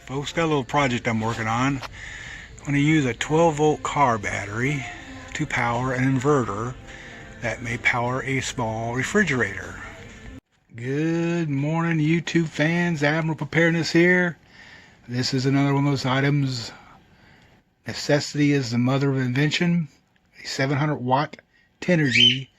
Folks, got a little project I'm working on. I'm going to use a 12-volt car battery to power an inverter that may power a small refrigerator. Good morning, YouTube fans. Admiral Preparedness here. This is another one of those items. Necessity is the mother of invention. A 700 watt TENERGY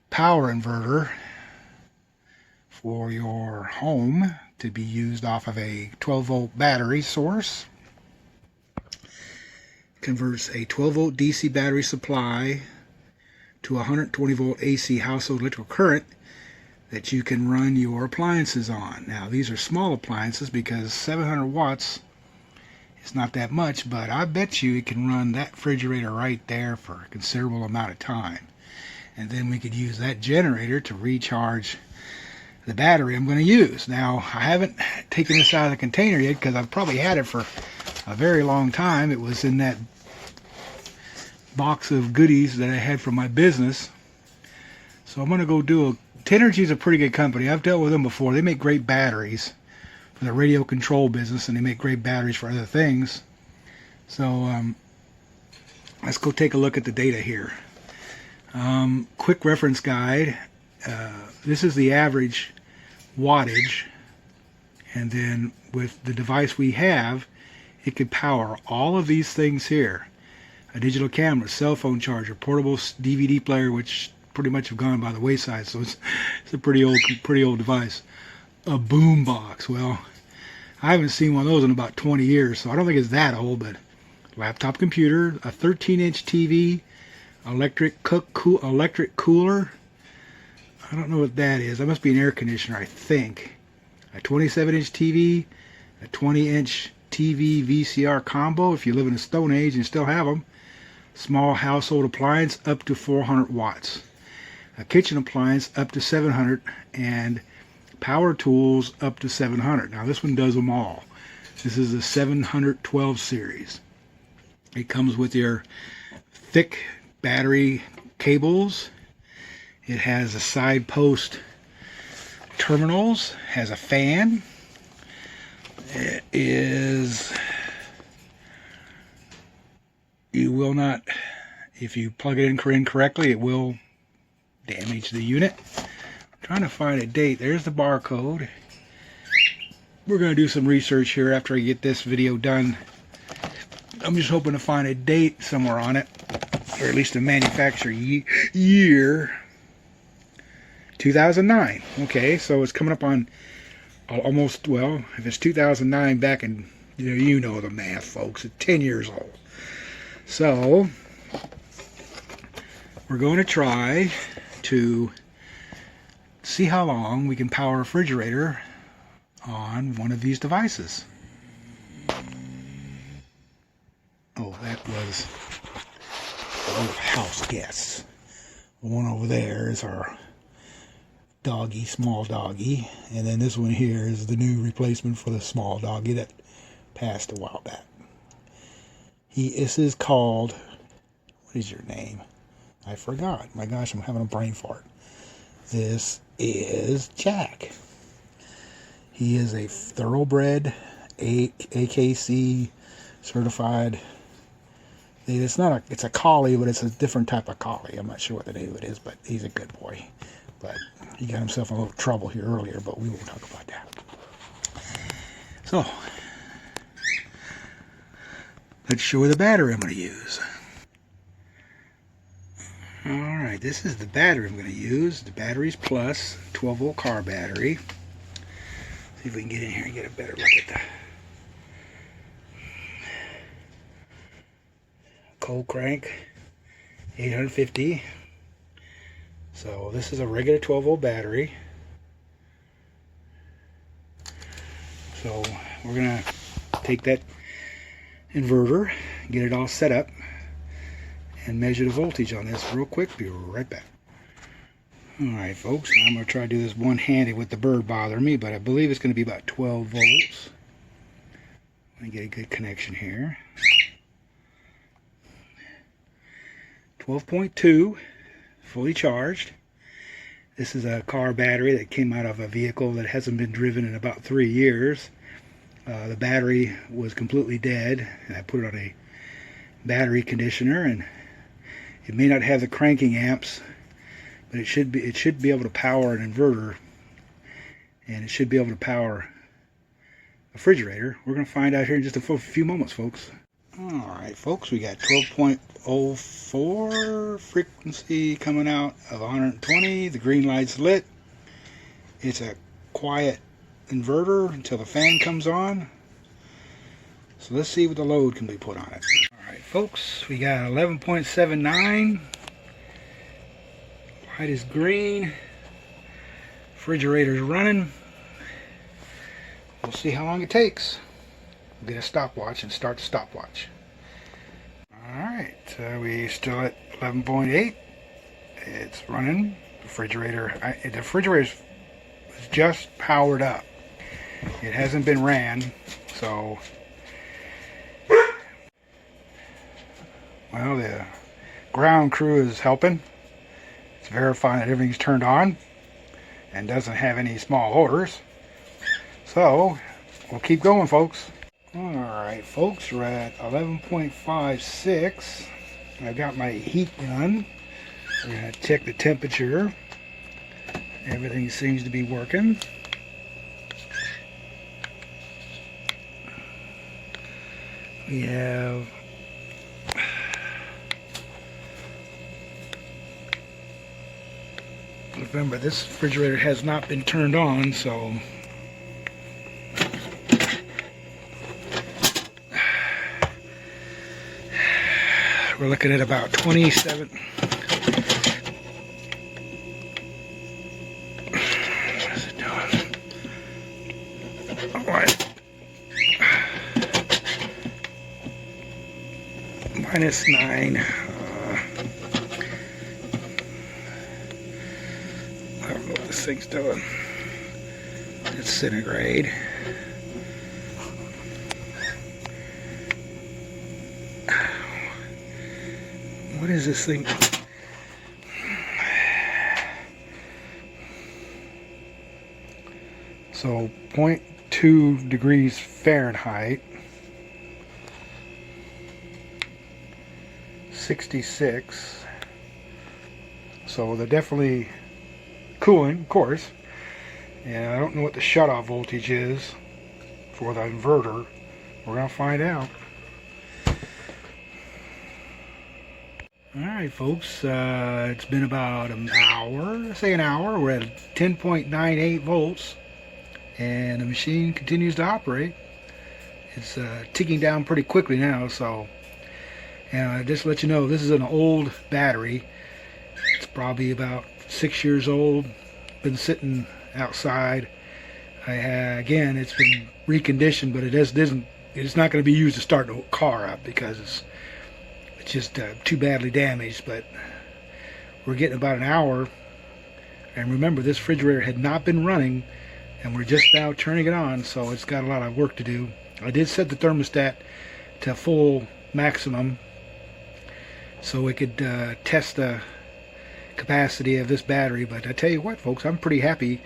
power inverter for your home to be used off of a 12-volt battery source. Converts a 12-volt DC battery supply to 120-volt AC household electrical current that you can run your appliances on. Now, these are small appliances because 700 watts is not that much, but I bet you it can run that refrigerator right there for a considerable amount of time. And then we could use that generator to recharge the battery I'm going to use. Now, I haven't taken this out of the container yet because I've probably had it for a very long time. It was in that box of goodies that I had from my business. So I'm going to go do a... TENERGY is a pretty good company. I've dealt with them before. They make great batteries for the radio control business, and they make great batteries for other things. So let's go take a look at the data here. Quick reference guide. This is the average wattage, and then with the device we have, it could power all of these things here: a digital camera, cell phone charger, portable DVD player, which pretty much have gone by the wayside, so it's a pretty old device. A boom box. Well, I haven't seen one of those in about 20 years, so I don't think it's that old. But laptop computer, a 13-inch TV, electric cooler. I don't know what that is. That must be an air conditioner, I think. A 27-inch TV, a 20-inch TV VCR combo if you live in the Stone Age and still have them. Small household appliance up to 400 watts. A kitchen appliance up to 700, and power tools up to 700. Now this one does them all. This is the 712 series. It comes with your thick battery cables. It has a side post terminals, has a fan. It is, you will not, if you plug it in correctly, it will damage the unit. I'm trying to find a date. There's the barcode. We're going to do some research here after I get this video done. I'm just hoping to find a date somewhere on it, or at least a manufacturer year. 2009. Okay, so it's coming up on almost, well, if it's 2009 back in, you know the math, folks. It's 10 years old. So we're going to try to see how long we can power a refrigerator on one of these devices. Oh, that was our house guests. The one over there is our doggy, small doggy, and then this one here is the new replacement for the small doggy that passed a while back. This is called, what is your name? I forgot. My gosh, I'm having a brain fart. This is Jack. He is a thoroughbred AKC certified. It's not a, it's a collie, but it's a different type of collie. I'm not sure what the name of it is, but he's a good boy. But he got himself in a little trouble here earlier, but we won't talk about that. So, let's show you the battery I'm going to use. Alright, this is the battery I'm going to use. The battery's plus 12-volt car battery. See if we can get in here and get a better look at the cold crank 850. So this is a regular 12-volt battery. So we're going to take that inverter, get it all set up, and measure the voltage on this real quick. Be right back. Alright folks, I'm going to try to do this one-handed with the bird bothering me, but I believe it's going to be about 12 volts. Let me get a good connection here. 12.2, fully charged. This is a car battery that came out of a vehicle that hasn't been driven in about 3 years. The battery was completely dead, and I put it on a battery conditioner, and it may not have the cranking amps, but it should be able to power an inverter, and it should be able to power a refrigerator. We're going to find out here in just a few moments, folks. Alright folks, we got 12.04 frequency coming out of 120. The green light's lit. It's a quiet inverter until the fan comes on. So let's see what the load can be put on it. Alright folks, we got 11.79. Light is green. Refrigerator's running. We'll see how long it takes. We'll get a stopwatch and start the stopwatch. Alright, we still at 11.8. It's running. The refrigerator is just powered up. It hasn't been ran, so well, the ground crew is helping. It's verifying that everything's turned on and doesn't have any small orders. So we'll keep going, folks. Alright folks, we're at 11.56. I've got my heat gun. We're going to check the temperature. Everything seems to be working. We have remember, this refrigerator has not been turned on, so we're looking at about 27. What is it doing? All right. -9. I don't know what this thing's doing. It's centigrade. What is this thing? So 0.2 degrees Fahrenheit, 66. So they're definitely cooling, of course. And I don't know what the shutoff voltage is for the inverter. We're going to find out. Alright folks, it's been about an hour, say an hour. We're at 10.98 volts and the machine continues to operate. It's ticking down pretty quickly now, so just to let you know, this is an old battery. It's probably about 6 years old, been sitting outside. Again, it's been reconditioned, but it's not going to be used to start the car up because it's just too badly damaged. But we're getting about an hour, and remember, this refrigerator had not been running and we're just now turning it on, so it's got a lot of work to do. I did set the thermostat to full maximum so we could test the capacity of this battery. But I tell you what folks, I'm pretty happy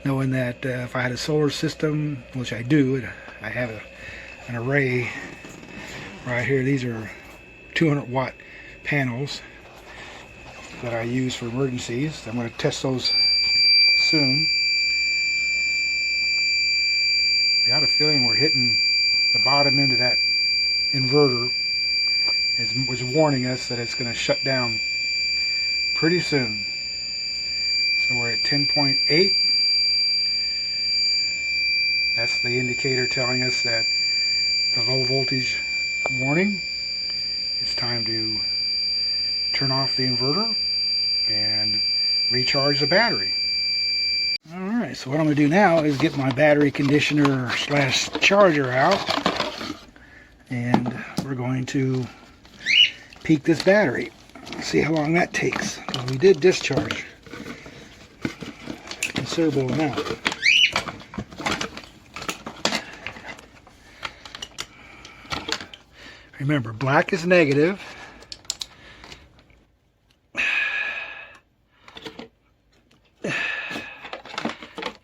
knowing that if I had a solar system, which I do, I have an array right here. These are 200 watt panels that I use for emergencies. I'm going to test those soon. I got a feeling we're hitting the bottom end of that inverter. It was warning us that it's going to shut down pretty soon. So we're at 10.8. That's the indicator telling us that the low voltage warning. It's time to turn off the inverter and recharge the battery. Alright, so what I'm going to do now is get my battery conditioner slash charger out, and we're going to peak this battery. See how long that takes, because we did discharge a considerable amount. Remember, black is negative.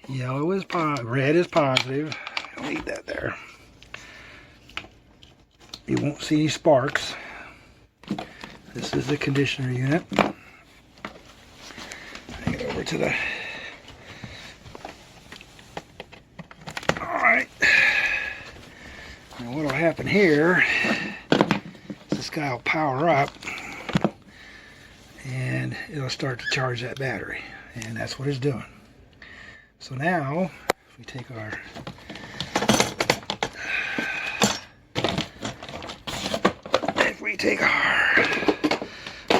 Yellow is positive. Red is positive. Leave that there. You won't see any sparks. This is the conditioner unit. Bring it over to the... Alright. Now what will happen here is this guy will power up and it'll start to charge that battery. And that's what it's doing. So now, if we take our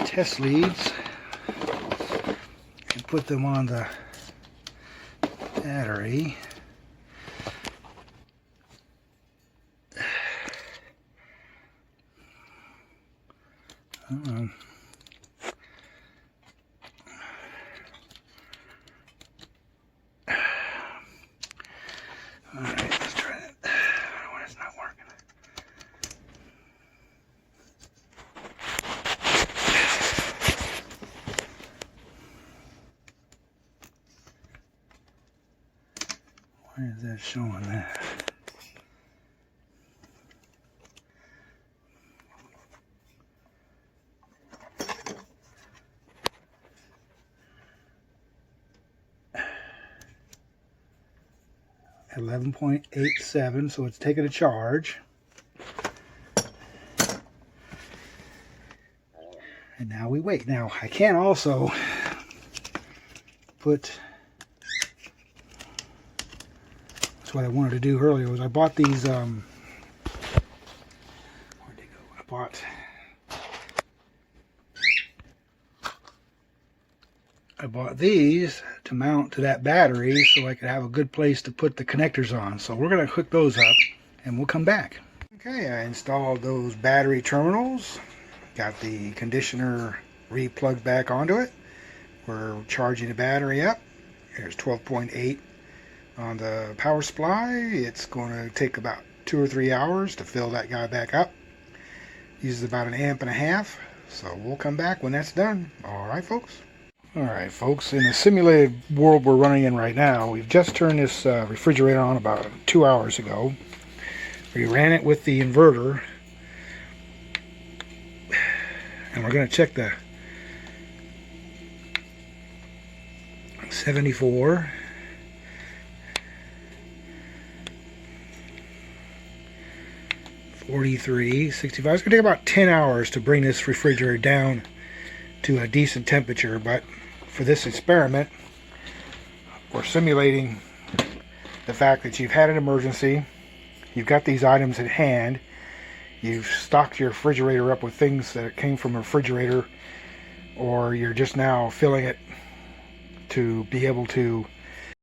test leads and put them on the battery, alright, let's try that. When it's not working. Why is that showing that? At 11.87, so it's taking a charge. And now we wait. Now I can also put... That's what I wanted to do earlier. Was I bought these? Where'd they go? I bought these to mount to that battery so I could have a good place to put the connectors on. So we're going to hook those up and we'll come back. Okay, I installed those battery terminals. Got the conditioner re-plugged back onto it. We're charging the battery up. There's 12.8 on the power supply. It's going to take about 2 or 3 hours to fill that guy back up. Uses about 1.5 amps. So we'll come back when that's done. Alright folks. Alright folks, in the simulated world we're running in right now, we've just turned this refrigerator on about 2 hours ago. We ran it with the inverter. And we're going to check the 74, 43, 65. It's going to take about 10 hours to bring this refrigerator down to a decent temperature, but for this experiment, we're simulating the fact that you've had an emergency, you've got these items at hand, you've stocked your refrigerator up with things that came from a refrigerator, or you're just now filling it to be able to